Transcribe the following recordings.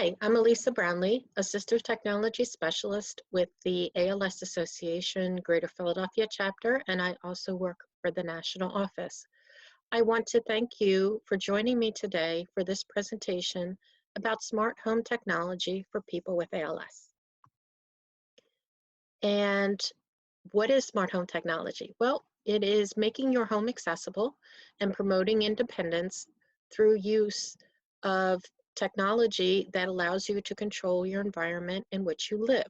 Hi, I'm Alisa Brownlee, Assistive Technology Specialist with the ALS Association Greater Philadelphia chapter, and I also work for the national office. I want to thank you for joining me today for this presentation about smart home technology for people with ALS. And what is smart home technology? Well, it is making your home accessible and promoting independence through use of technology that allows you to control your environment in which you live.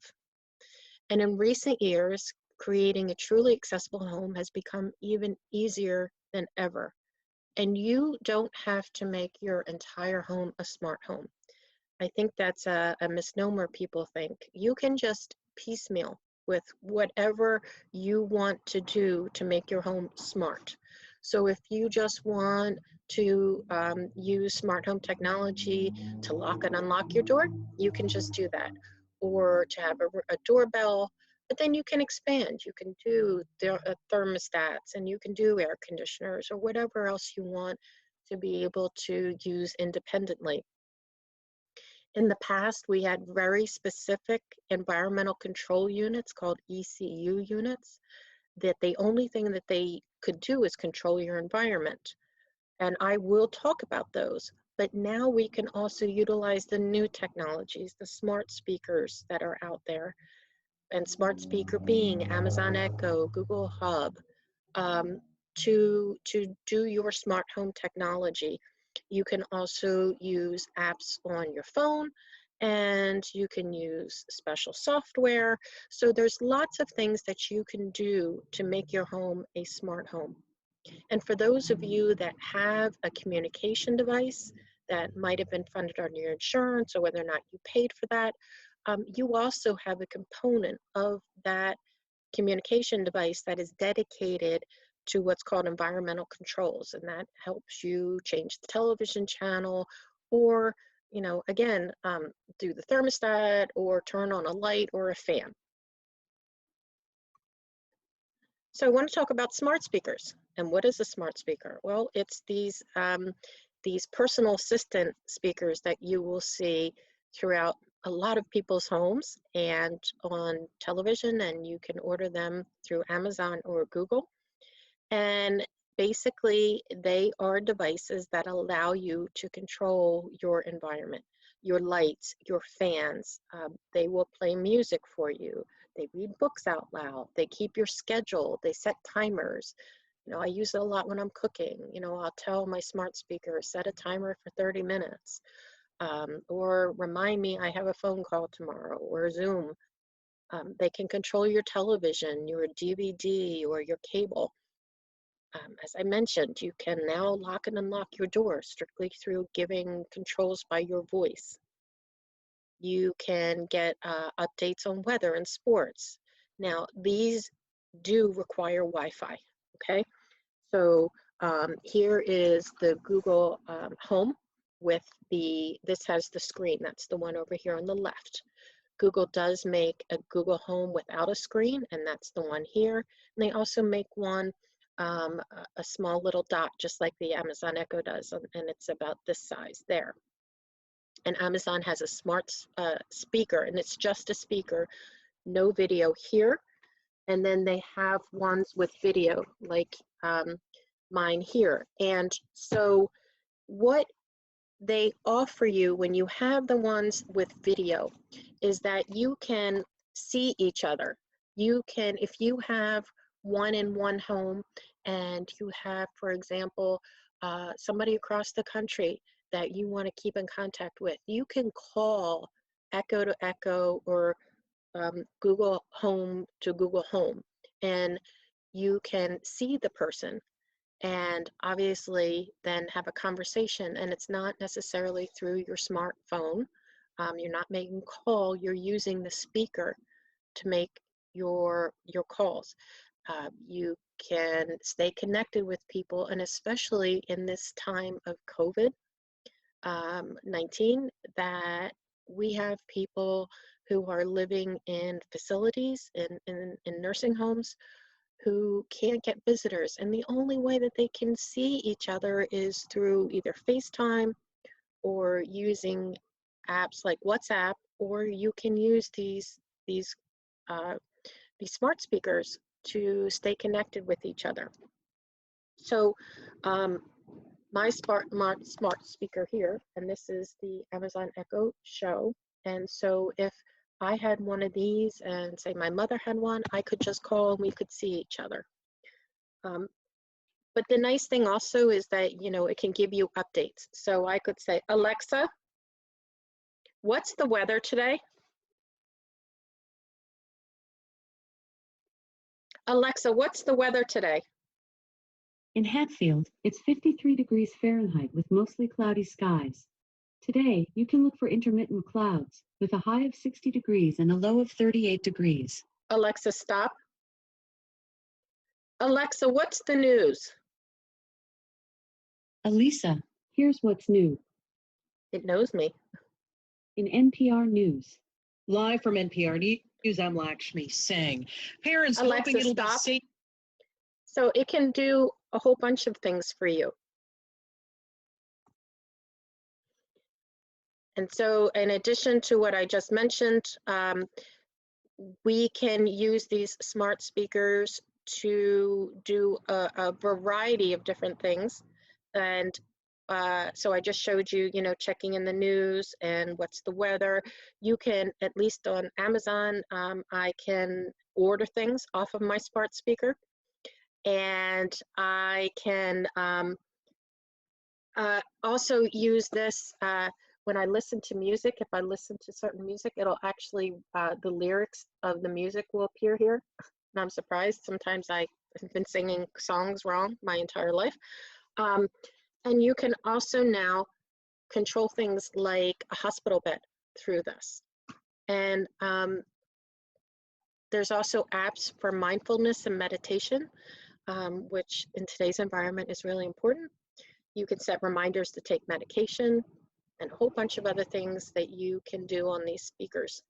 And in recent years, creating a truly accessible home has become even easier than ever. And you don't have to make your entire home a smart home. I think that's a misnomer people think. You can just piecemeal with whatever you want to do to make your home smart. So if you just want to use smart home technology to lock and unlock your door, you can just do that. Or to have a doorbell, but then you can expand. You can do thermostats, and you can do air conditioners or whatever else you want to be able to use independently. In the past, we had very specific environmental control units called ECU units, that the only thing that they could do is control your environment. And I will talk about those. But now we can also utilize the new technologies, the smart speakers that are out there. And smart speaker being Amazon Echo, Google Hub, to do your smart home technology. You can also use apps on your phone, and you can use special software. So there's lots of things that you can do to make your home a smart home. And for those of you that have a communication device that might have been funded under your insurance, or whether or not you paid for that, you also have a component of that communication device that is dedicated to what's called environmental controls, and that helps you change the television channel, or again, do the thermostat or turn on a light or a fan. So I want to talk about smart speakers. And what is a smart speaker? Well, it's these personal assistant speakers that you will see throughout a lot of people's homes and on television, and you can order them through Amazon or Google. And basically, they are devices that allow you to control your environment, your lights, your fans. They will play music for you. They read books out loud. They keep your schedule. They set timers. I use it a lot when I'm cooking. I'll tell my smart speaker, set a timer for 30 minutes. Or remind me I have a phone call tomorrow, or Zoom. They can control your television, your DVD, or your cable. As I mentioned, you can now lock and unlock your door strictly through giving controls by your voice. You can get updates on weather and sports. Now, these do require Wi-Fi, okay? So here is the Google Home with this has the screen. That's the one over here on the left. Google does make a Google Home without a screen, and that's the one here. And they also make one, a small little dot, just like the Amazon Echo does, and it's about this size there. And Amazon has a smart speaker, and it's just a speaker, no video here. And then they have ones with video, like mine here. And so what they offer you when you have the ones with video is that you can see each other. You can, if you have one in one home and you have, for example, somebody across the country that you want to keep in contact with, you can call Echo to Echo or Google Home to Google Home, and you can see the person and obviously then have a conversation. And it's not necessarily through your smartphone. You're not making a call, you're using the speaker to make your calls. You can stay connected with people, and especially in this time of COVID-19, that we have people who are living in facilities, in nursing homes, who can't get visitors, and the only way that they can see each other is through either FaceTime or using apps like WhatsApp, or you can use these uh, smart speakers to stay connected with each other. So um, my smart speaker here, and this is the Amazon Echo Show. And so if I had one of these and say my mother had one, I could just call and we could see each other. But the nice thing also is that, you know, it can give you updates. So I could say, Alexa, what's the weather today? Alexa, what's the weather today? In Hatfield, it's 53 degrees Fahrenheit with mostly cloudy skies. Today, you can look for intermittent clouds with a high of 60 degrees and a low of 38 degrees. Alexa, stop. Alexa, what's the news? Alisa, here's what's new. It knows me. In NPR News. Live from NPR News, I'm Lakshmi Singh. Parents Alexa, hoping it'll stop. be safe. So it can do a whole bunch of things for you. And so in addition to what I just mentioned, we can use these smart speakers to do a variety of different things. And so I just showed you, you know, checking in the news and what's the weather. You can, at least on Amazon, I can order things off of my smart speaker. And I can also use this when I listen to music. If I listen to certain music, it'll actually, the lyrics of the music will appear here. And I'm surprised. Sometimes I've been singing songs wrong my entire life. And you can also now control things like a hospital bed through this. And there's also apps for mindfulness and meditation, which in today's environment is really important. You can set reminders to take medication and a whole bunch of other things that you can do on these speakers.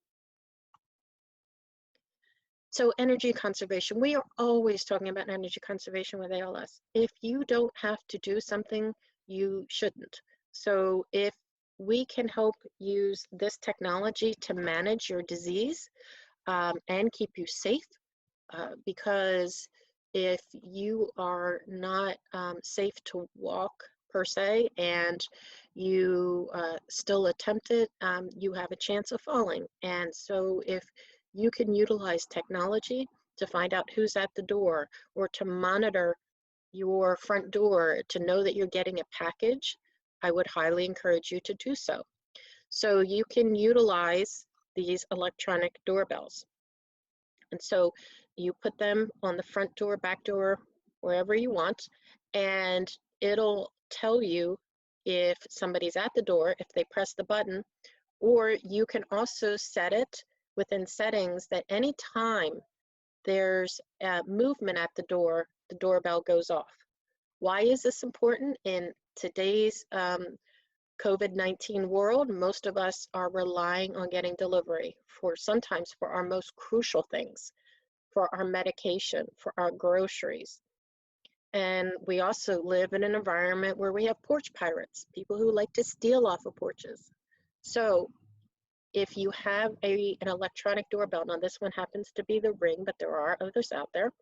So energy conservation, we are always talking about energy conservation with ALS. If you don't have to do something, you shouldn't. So if we can help use this technology to manage your disease and keep you safe, because if you are not safe to walk per se, and you still attempt it, you have a chance of falling. And so if you can utilize technology to find out who's at the door, or to monitor your front door to know that you're getting a package, I would highly encourage you to do so. So you can utilize these electronic doorbells. And so you put them on the front door, back door, wherever you want, and it'll tell you if somebody's at the door, if they press the button, or you can also set it within settings that anytime there's movement at the doorbell goes off. Why is this important? In today's COVID-19 world, most of us are relying on getting delivery sometimes for our most crucial things, for our medication, for our groceries. And we also live in an environment where we have porch pirates, people who like to steal off of porches. So if you have an electronic doorbell, now this one happens to be the Ring, but there are others out there,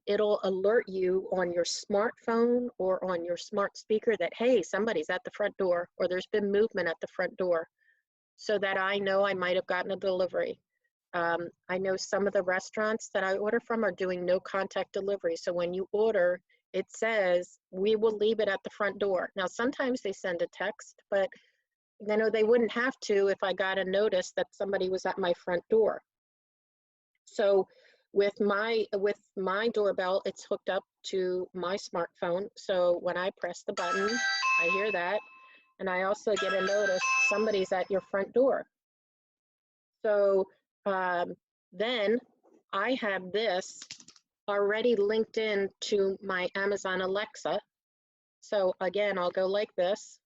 it'll alert you on your smartphone or on your smart speaker that, hey, somebody's at the front door, or there's been movement at the front door, so that I know I might have gotten a delivery. I know some of the restaurants that I order from are doing no contact delivery. So when you order, it says, we will leave it at the front door. Now, sometimes they send a text, but you know, they wouldn't have to if I got a notice that somebody was at my front door. So with my doorbell, it's hooked up to my smartphone. So when I press the button, I hear that. And I also get a notice, somebody's at your front door. So then I have this already linked in to my Amazon Alexa. So again, I'll go like this.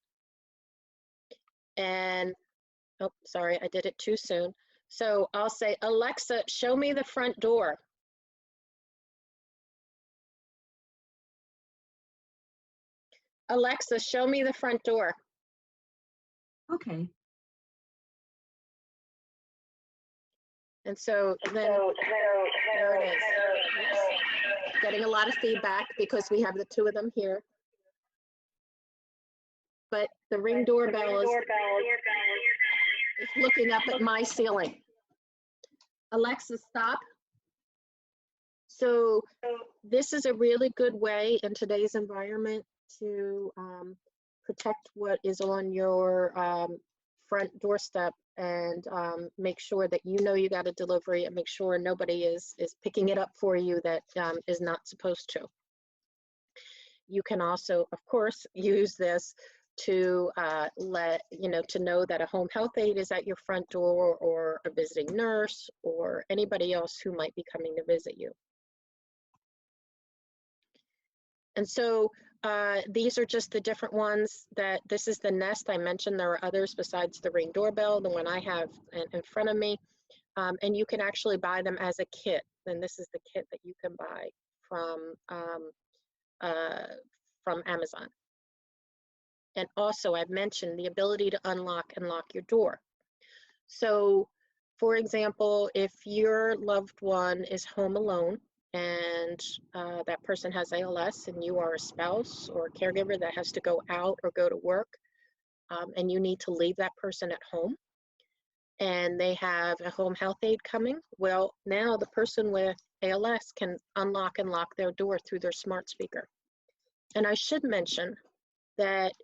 And, oh, sorry, I did it too soon. So I'll say, Alexa, show me the front door. Alexa, show me the front door. Okay. And so then there it is. Oops. Getting a lot of feedback because we have the two of them here. But the Ring doorbell is looking up at my ceiling. Alexa, stop. So this is a really good way in today's environment to protect what is on your front doorstep and make sure that you know you got a delivery and make sure nobody is picking it up for you that is not supposed to. You can also, of course, use this to to know that a home health aide is at your front door, or a visiting nurse, or anybody else who might be coming to visit you. And so these are just the different ones that this is the Nest I mentioned. There are others besides the Ring doorbell, the one I have in front of me. And you can actually buy them as a kit. And this is the kit that you can buy from Amazon. And also I've mentioned the ability to unlock and lock your door. So for example, if your loved one is home alone and that person has ALS and you are a spouse or a caregiver that has to go out or go to work, and you need to leave that person at home and they have a home health aide coming, well, now the person with ALS can unlock and lock their door through their smart speaker. And I should mention that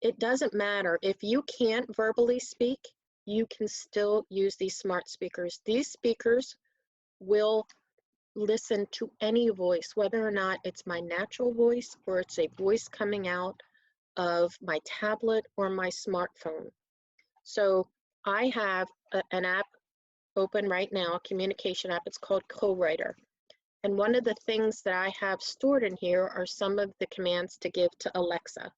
it doesn't matter if you can't verbally speak, you can still use these smart speakers. These speakers will listen to any voice, whether or not it's my natural voice or it's a voice coming out of my tablet or my smartphone. So I have an app open right now, a communication app. It's called Co-Writer. And one of the things that I have stored in here are some of the commands to give to Alexa.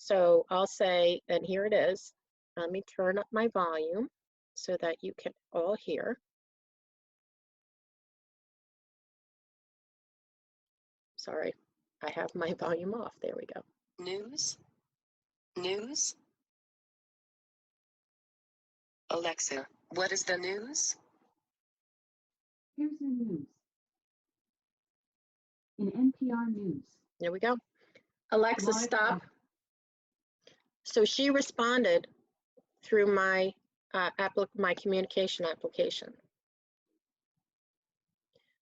So I'll say, and here it is. Let me turn up my volume so that you can all hear. Sorry, I have my volume off. There we go. News. News. Alexa, what is the news? Here's your news. In NPR News. There we go. Alexa, stop. So she responded through my my communication application.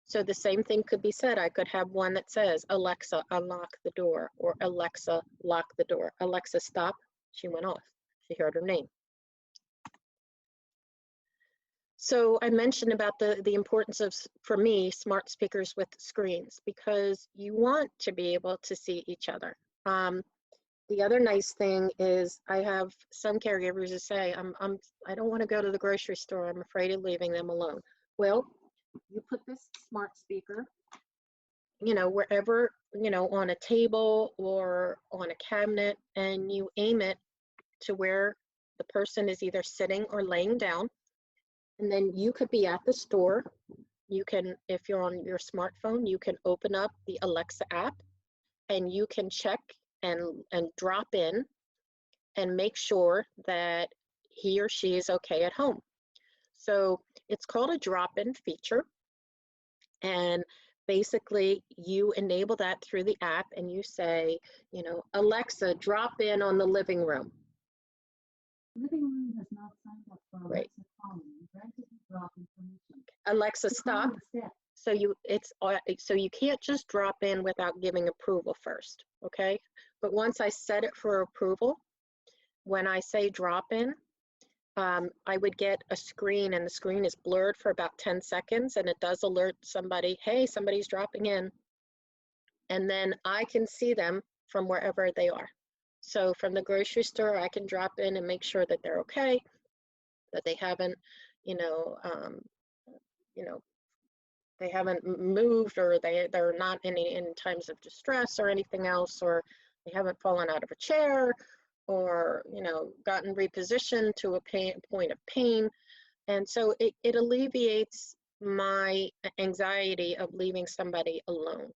So the same thing could be said. I could have one that says, Alexa, unlock the door, or Alexa, lock the door. Alexa, stop. She went off. She heard her name. So I mentioned about the importance of, for me, smart speakers with screens, because you want to be able to see each other. The other nice thing is I have some caregivers who say, I don't want to go to the grocery store. I'm afraid of leaving them alone. Well, you put this smart speaker, wherever, on a table or on a cabinet, and you aim it to where the person is either sitting or laying down. And then you could be at the store. You can, if you're on your smartphone, you can open up the Alexa app and you can check and drop in and make sure that he or she is okay at home. So it's called a drop-in feature. And basically you enable that through the app and you say, Alexa, drop in on the living room. Living room has not signed up for Alexa Right. calling. Granted you drop information. Alexa, stop. So you can't just drop in without giving approval first, okay? But once I set it for approval, when I say drop in, I would get a screen, and the screen is blurred for about 10 seconds, and it does alert somebody, hey, somebody's dropping in. And then I can see them from wherever they are. So from the grocery store, I can drop in and make sure that they're okay, that they haven't, they haven't moved, or they're not in times of distress or anything else, or they haven't fallen out of a chair, or gotten repositioned to a point of pain. And so it alleviates my anxiety of leaving somebody alone.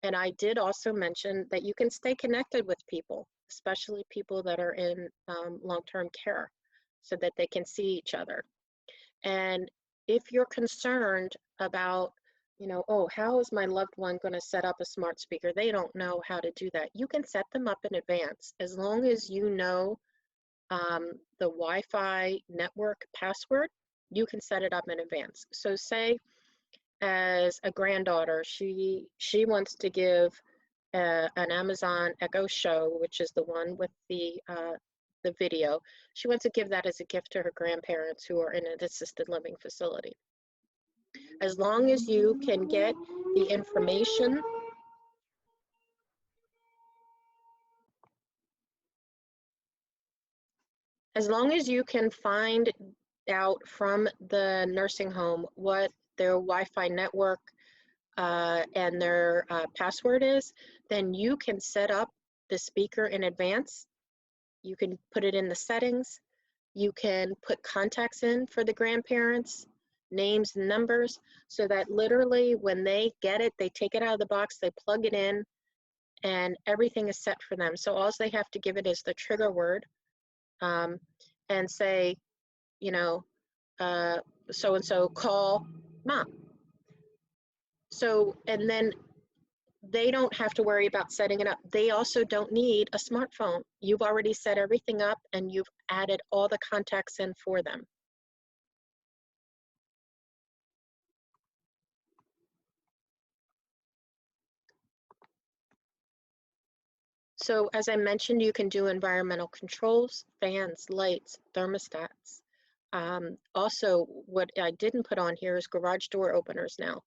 And I did also mention that you can stay connected with people, especially people that are in long-term care, so that they can see each other. And if you're concerned about, you know, oh, how is my loved one going to set up a smart speaker? They don't know how to do that. You can set them up in advance as long as you know the Wi-Fi network password. You can set it up in advance. So say as a granddaughter, she wants to give an Amazon Echo Show, which is the one with the video. She wants to give that as a gift to her grandparents who are in an assisted living facility. As long as you can get the information, as long as you can find out from the nursing home what their Wi-Fi network and their password is, then you can set up the speaker in advance. You can put it in the settings. You can put contacts in for the grandparents, names and numbers, so that literally when they get it, they take it out of the box, they plug it in, and everything is set for them. So all they have to give it is the trigger word and say, you know, so-and-so call mom. So, and then they don't have to worry about setting it up. They also don't need a smartphone. You've already set everything up and you've added all the contacts in for them. So as I mentioned, you can do environmental controls, fans, lights, thermostats. Also, what I didn't put on here is garage door openers now.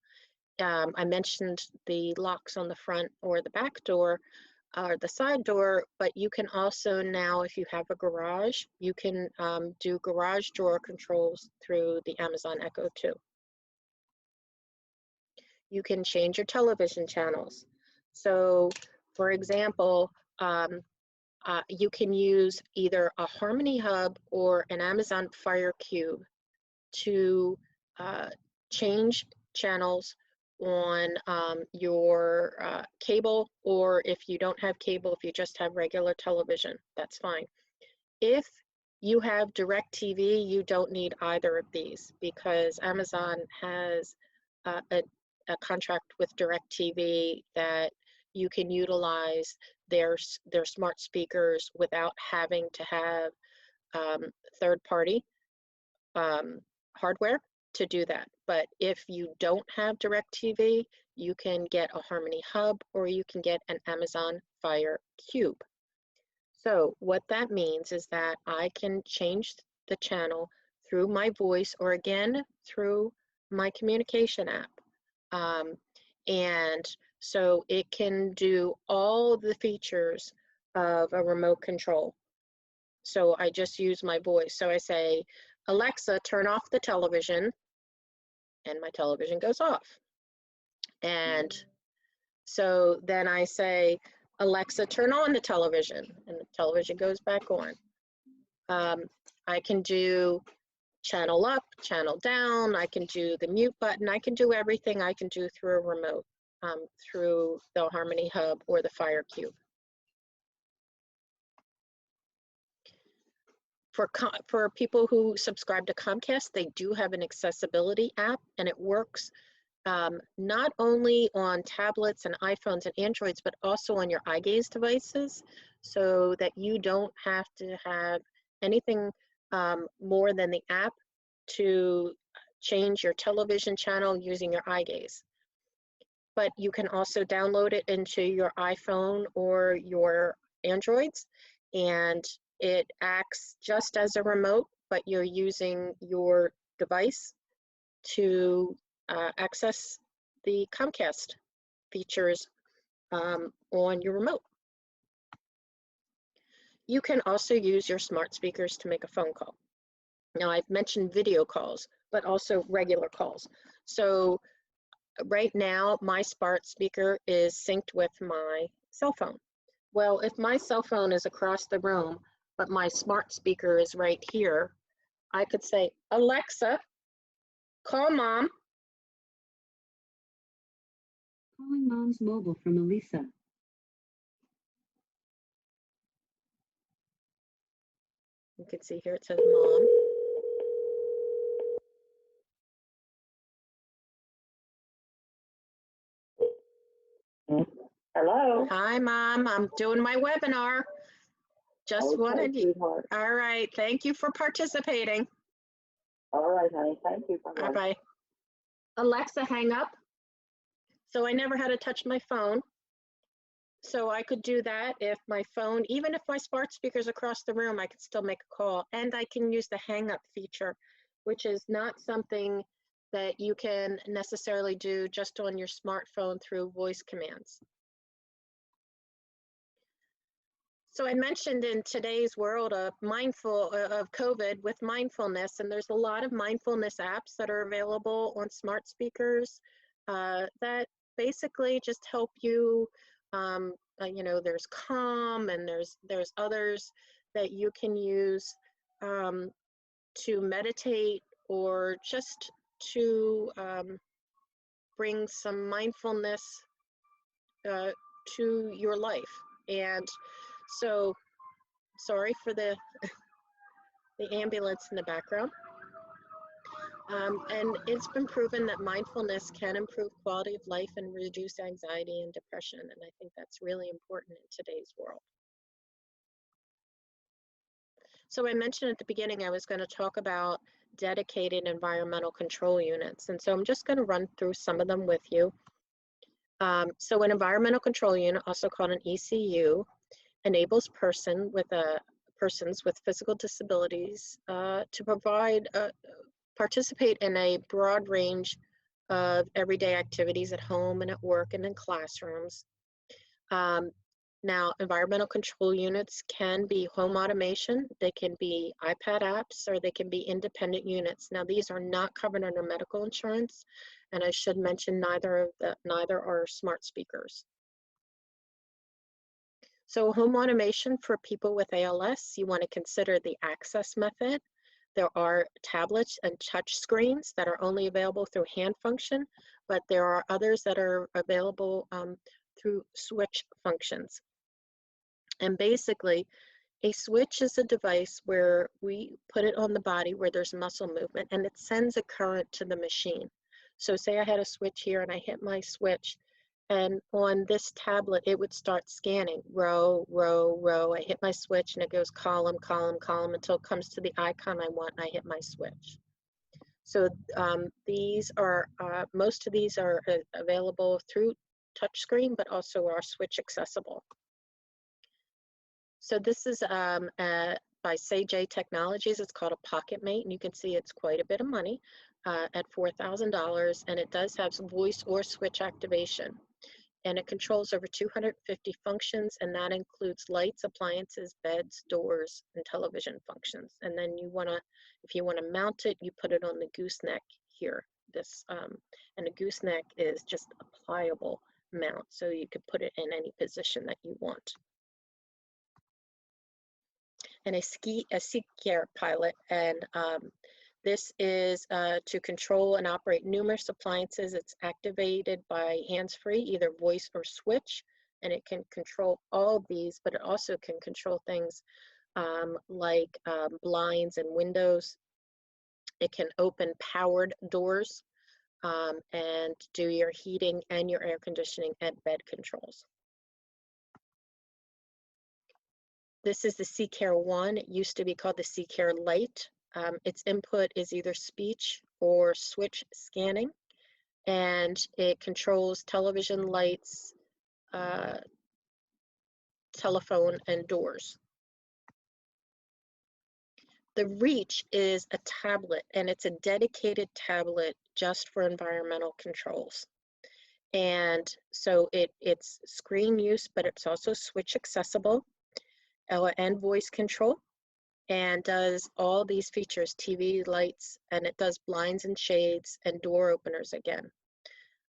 I mentioned the locks on the front or the back door or the side door, but you can also now, if you have a garage, you can do garage door controls through the Amazon Echo 2. You can change your television channels. So, for example, you can use either a Harmony Hub or an Amazon Fire Cube to change channels on your cable, or if you don't have cable, if you just have regular television, that's fine. If you have DirecTV, you don't need either of these because Amazon has a contract with DirecTV that you can utilize their smart speakers without having to have third-party hardware to do that. But if you don't have DirecTV, you can get a Harmony Hub or you can get an Amazon Fire Cube. So what that means is that I can change the channel through my voice or again through my communication app. And so it can do all the features of a remote control. So I just use my voice. So I say, Alexa, turn off the television, and my television goes off. And so then I say, Alexa, turn on the television, and the television goes back on. I can do channel up, channel down, I can do the mute button, I can do everything I can do through a remote, through the Harmony Hub or the Fire Cube. For people who subscribe to Comcast, they do have an accessibility app, and it works not only on tablets and iPhones and Androids, but also on your eye gaze devices, so that you don't have to have anything more than the app to change your television channel using your eye gaze. But you can also download it into your iPhone or your Androids, and it acts just as a remote, but you're using your device to access the Comcast features on your remote. You can also use your smart speakers to make a phone call. Now, I've mentioned video calls, but also regular calls. So right now, my smart speaker is synced with my cell phone. Well, if my cell phone is across the room, but my smart speaker is right here, I could say, Alexa, call mom. Calling mom's mobile from Alisa. You can see here it says mom. Hello. Hi, Mom. I'm doing my webinar. Just Okay, wanted you. sweetheart. All right. Thank you for participating. All right, honey. Thank you. Bye-bye. Bye-bye. Alexa, hang up. So I never had to touch my phone. So I could do that if my phone, even if my smart speaker's across the room, I could still make a call. And I can use the hang up feature, which is not something that you can necessarily do just on your smartphone through voice commands. So I mentioned in today's world of COVID with mindfulness, and there's a lot of mindfulness apps that are available on smart speakers that basically just help you. You know, there's Calm, and there's others that you can use to meditate or just to bring some mindfulness to your life. And so, sorry for the ambulance in the background. And it's been proven that mindfulness can improve quality of life and reduce anxiety and depression. And I think that's really important in today's world. So I mentioned at the beginning, I was going to talk about dedicated environmental control units. And so I'm just going to run through some of them with you. So an environmental control unit, also called an ECU, enables persons with physical disabilities to participate in a broad range of everyday activities at home and at work and in classrooms. Now, environmental control units can be home automation, they can be iPad apps, or they can be independent units. Now, these are not covered under medical insurance, and I should mention neither are smart speakers. So home automation for people with ALS, you want to consider the access method. There are tablets and touch screens that are only available through hand function, but there are others that are available through switch functions. And basically, a switch is a device where we put it on the body where there's muscle movement, and it sends a current to the machine. So say I had a switch here and I hit my switch, and on this tablet, it would start scanning row, row, row. I hit my switch and it goes column, column, column until it comes to the icon I want and I hit my switch. So these are, most of these are available through touchscreen, but also are switch accessible. So this is by Say Technologies. It's called a Pocket Mate, and you can see it's quite a bit of money at $4,000, and it does have some voice or switch activation. And it controls over 250 functions, and that includes lights, appliances, beds, doors, and television functions. And then you wanna, if you wanna mount it, you put it on the gooseneck here. And a gooseneck is just a pliable mount, so you could put it in any position that you want. And a SeatCare pilot, and this is to control and operate numerous appliances. It's activated by hands-free, either voice or switch, and it can control all of these, but it also can control things like blinds and windows. It can open powered doors and do your heating and your air conditioning and bed controls. This is the SeatCare 1. It used to be called the SeatCare Lite. Its input is either speech or switch scanning, and it controls television, lights, telephone, and doors. The Reach is a tablet, and it's a dedicated tablet just for environmental controls. And so it's screen use, but it's also switch accessible and voice control, and does all these features, TV, lights, and it does blinds and shades and door openers again.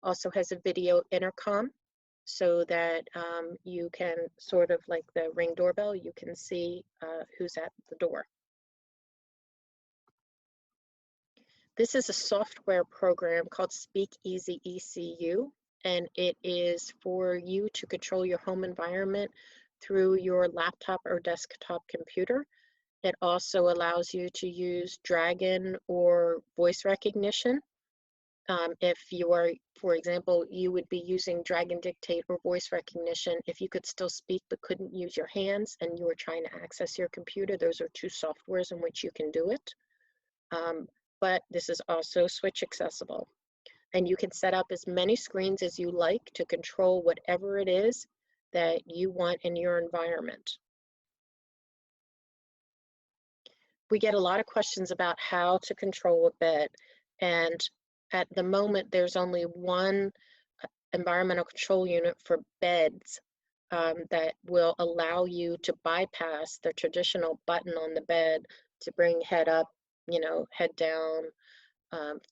Also has a video intercom so that you can sort of like the Ring doorbell, you can see who's at the door. This is a software program called Speakeasy ECU, and it is for you to control your home environment through your laptop or desktop computer. It also allows you to use Dragon or voice recognition If you are, for example, you would be using drag and dictate or voice recognition. If you could still speak but couldn't use your hands and you were trying to access your computer, those are two softwares in which you can do it. But this is also switch accessible. And you can set up as many screens as you like to control whatever it is that you want in your environment. We get a lot of questions about how to control a bed. And at the moment, there's only one environmental control unit for beds that will allow you to bypass the traditional button on the bed to bring head up, you know, head down,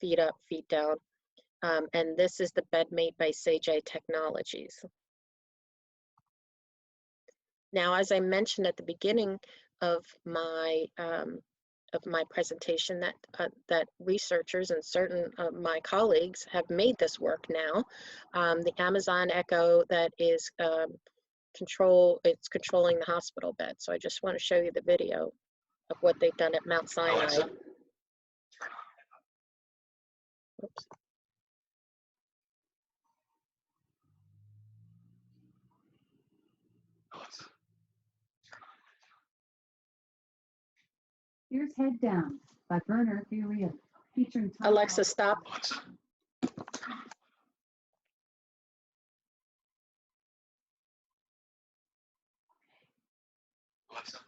feet up, feet down. And this is the BedMate by Sage Technologies. Now, as I mentioned at the beginning of my presentation, that researchers and certain of my colleagues have made this work now. The Amazon Echo that is it's controlling the hospital bed. So I just want to show you the video of what they've done at Mount Sinai. Alexa. Oops. Alexa. Here's Head Down by Bernard Furia, featuring Tom Alexa, stop. Alexa. Alexa.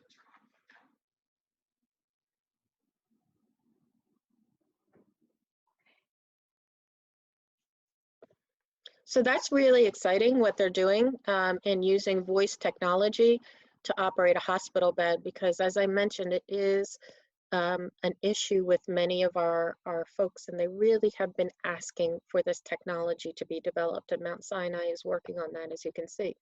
So that's really exciting what they're doing in using voice technology to operate a hospital bed, because as I mentioned, it is an issue with many of our folks, and they really have been asking for this technology to be developed, and Mount Sinai is working on that, as you can see.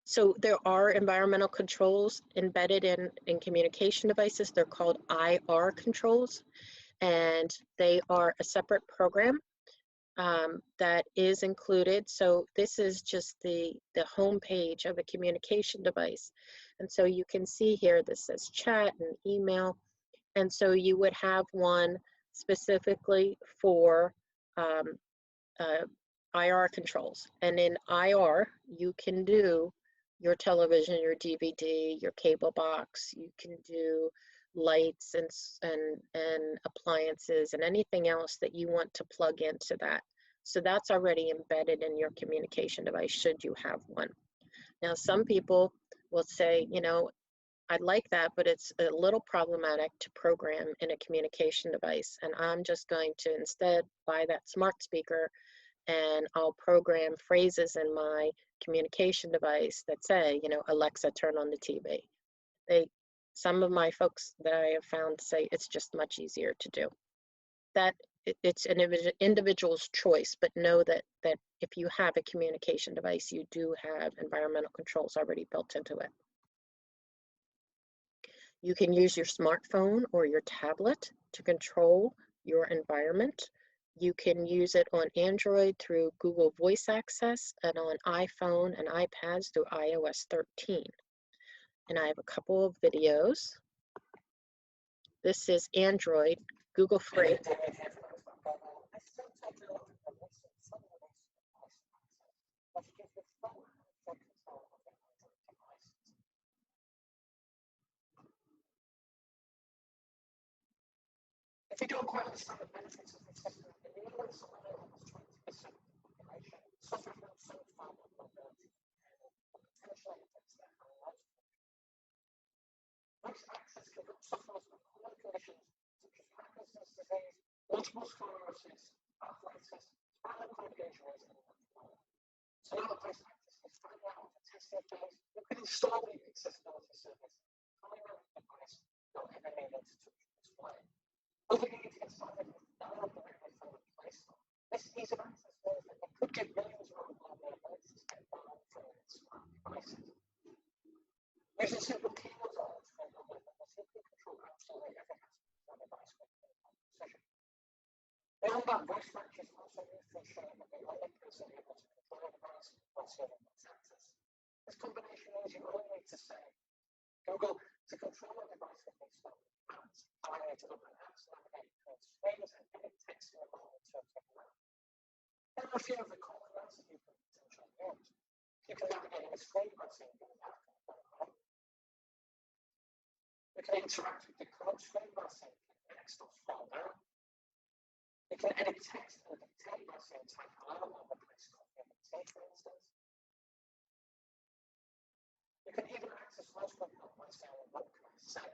So there are environmental controls embedded in communication devices. They're called IR controls, and they are a separate program that is included. So this is just the home page of a communication device. And so you can see here, this says chat and email. And so you would have one specifically for IR controls. And in IR, you can do your television, your DVD, your cable box. You can do lights and appliances and anything else that you want to plug into that. So that's already embedded in your communication device, should you have one. Now, some people will say, you know, I'd like that, but it's a little problematic to program in a communication device. And I'm just going to instead buy that smart speaker, and I'll program phrases in my communication device that say, you know, Alexa, turn on the TV. Some of my folks that I have found say it's just much easier to do. That it's an individual's choice, but know that if you have a communication device, you do have environmental controls already built into it. You can use your smartphone or your tablet to control your environment. You can use it on Android through Google Voice Access, and on iPhone and iPads through iOS 13. And I have a couple of videos. This is Android, Google free. If you don't quite understand the benefits of this system, then you know it's someone else trying to get some information, suffering from some form of mobility, and potentially affects their whole life. Voice access can help sufferers with chronic conditions such as Parkinson's disease, multiple sclerosis, arthritis, spinal cord injuries, and more. So now that voice access is found out for testing phase, you can install the accessibility service on your device without ever needing to touch the display. Other need to get started with download directly from the Play Store. This ease of access means that you could get millions around the globe the ability to get download from your smart devices. Using simple keywords or on-screen algorithms, you can control absolutely every aspect of your device with precision. Beyond that, voice match is also used to ensure that the only person able to control a device while serving voice access. This combination means you only need to say, Google, to control a device that needs to balance. allowing you to open apps, navigate across screens, and edit text in a more interactive way. There are a few of the common ones that you can potentially use. You can navigate in a screen by seeing the app. You can interact with the code screen by saying next or scroll down. You can edit text and dictate by saying type hello or replace coffee and tea, for instance. You can even access voice control by saying what can I say.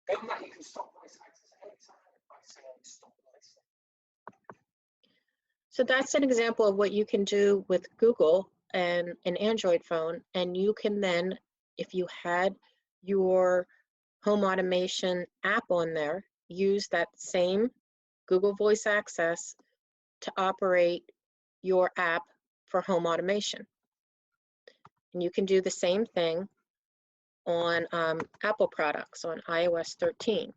Beyond that, you can stop voice access anytime by saying stop listening. So that's an example of what you can do with Google and an Android phone. And you can then, if you had your home automation app on there, use that same Google Voice Access to operate your app for home automation. And you can do the same thing on Apple products on iOS 13.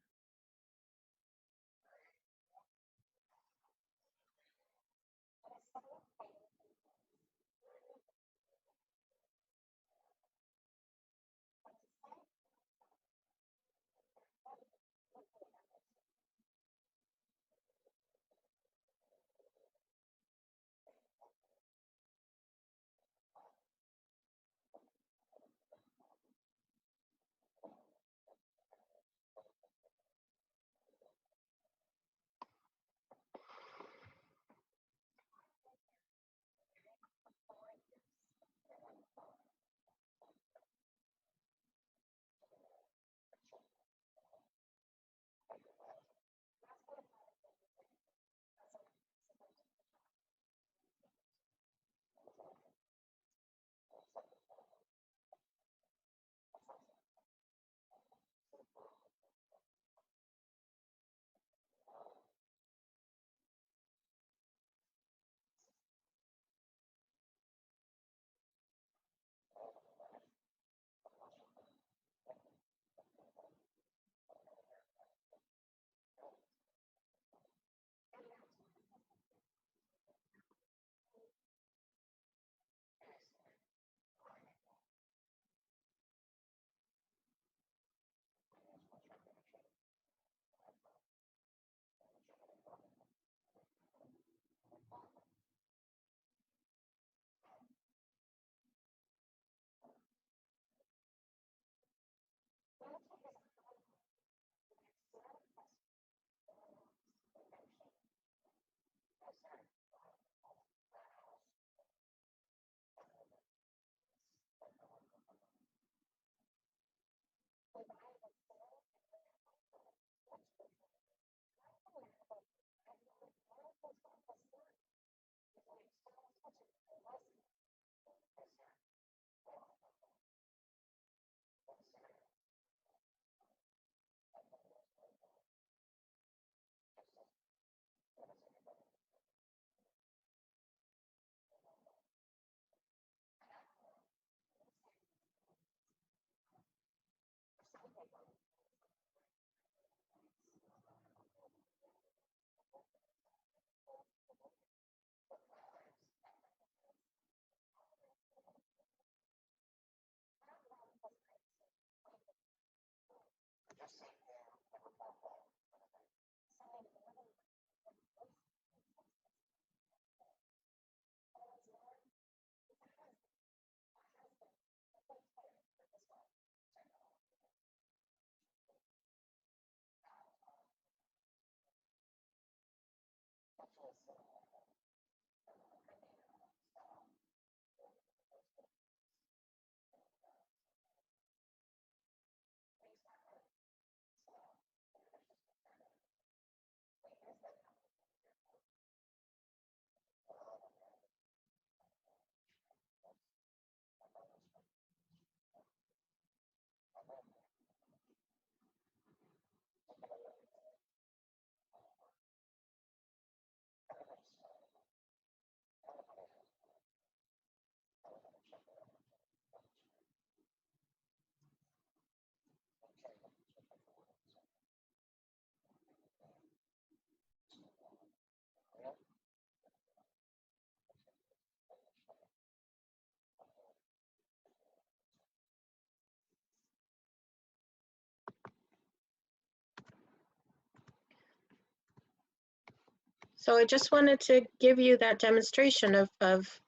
So I just wanted to give you that demonstration of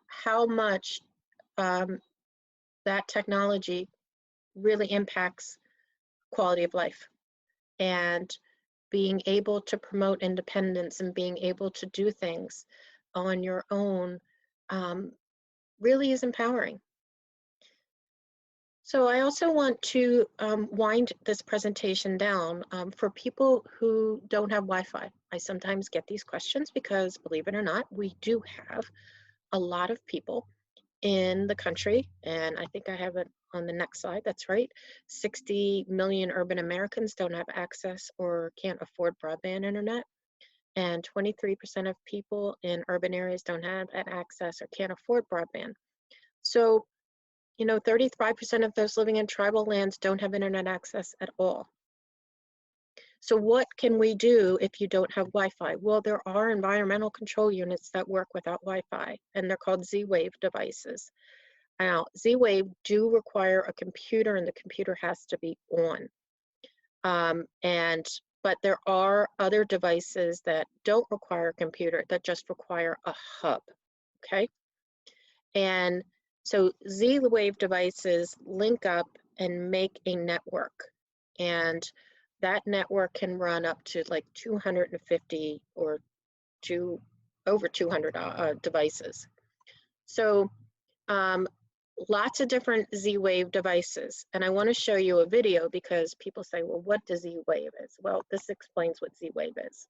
how much that technology really impacts quality of life, and being able to promote independence and being able to do things on your own really is empowering. So I also want to wind this presentation down for people who don't have Wi-Fi. I sometimes get these questions because, believe it or not, we do have a lot of people in the country, and I think I have it on the next slide, that's right. 60 million urban Americans don't have access or can't afford broadband internet, and 23% of people in urban areas don't have access or can't afford broadband. So, you know, 35% of those living in tribal lands don't have internet access at all. So what can we do if you don't have Wi-Fi? Well, there are environmental control units that work without Wi-Fi, and they're called Zwave devices. Now, Zwave do require a computer, and the computer has to be on. But there are other devices that don't require a computer, that just require a hub, okay? And so Z-Wave devices link up and make a network, and that network can run up to like 250 or over 200 devices. So lots of different Z-Wave devices, and I want to show you a video because people say, well, what does Z-Wave is? Well, this explains what Z-Wave is.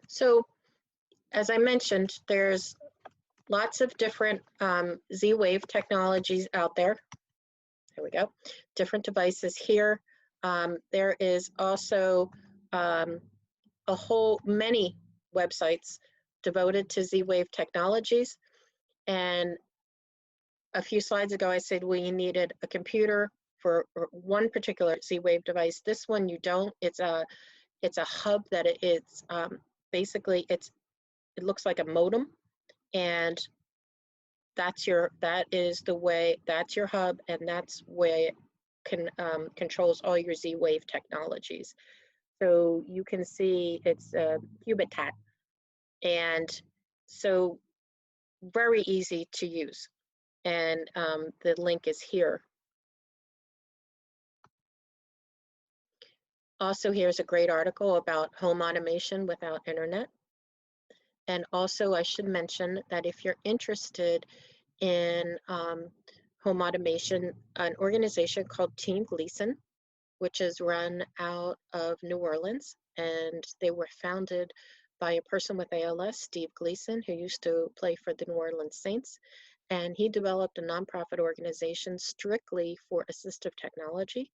So, as I mentioned, there's lots of different Z-Wave technologies out there. There we go. Different devices here. There is also many websites devoted to Z-Wave technologies. And a few slides ago, I said we needed a computer for one particular Z-Wave device. This one you don't. It's a hub that it's basically it looks like a modem, and that's your hub, and that's where it controls all your Z-Wave technologies. So you can see it's a Hubitat, and so very easy to use. And the link is here. Also, here's a great article about home automation without internet. And also, I should mention that if you're interested in home automation, an organization called Team Gleason, which is run out of New Orleans. And they were founded by a person with ALS, Steve Gleason, who used to play for the New Orleans Saints. And he developed a nonprofit organization strictly for assistive technology.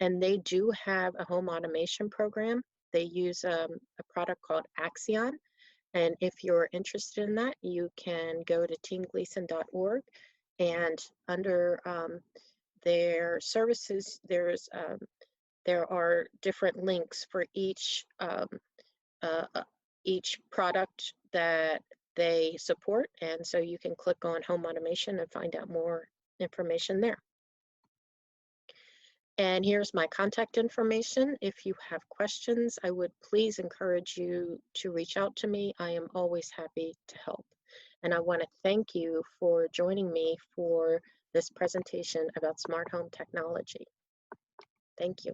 And they do have a home automation program. They use a product called Axion. And if you're interested in that, you can go to teamgleason.org, and under their services, there are different links for each product that they support. And so you can click on home automation and find out more information there. And here's my contact information. If you have questions, I would please encourage you to reach out to me. I am always happy to help. And I want to thank you for joining me for this presentation about smart home technology. Thank you.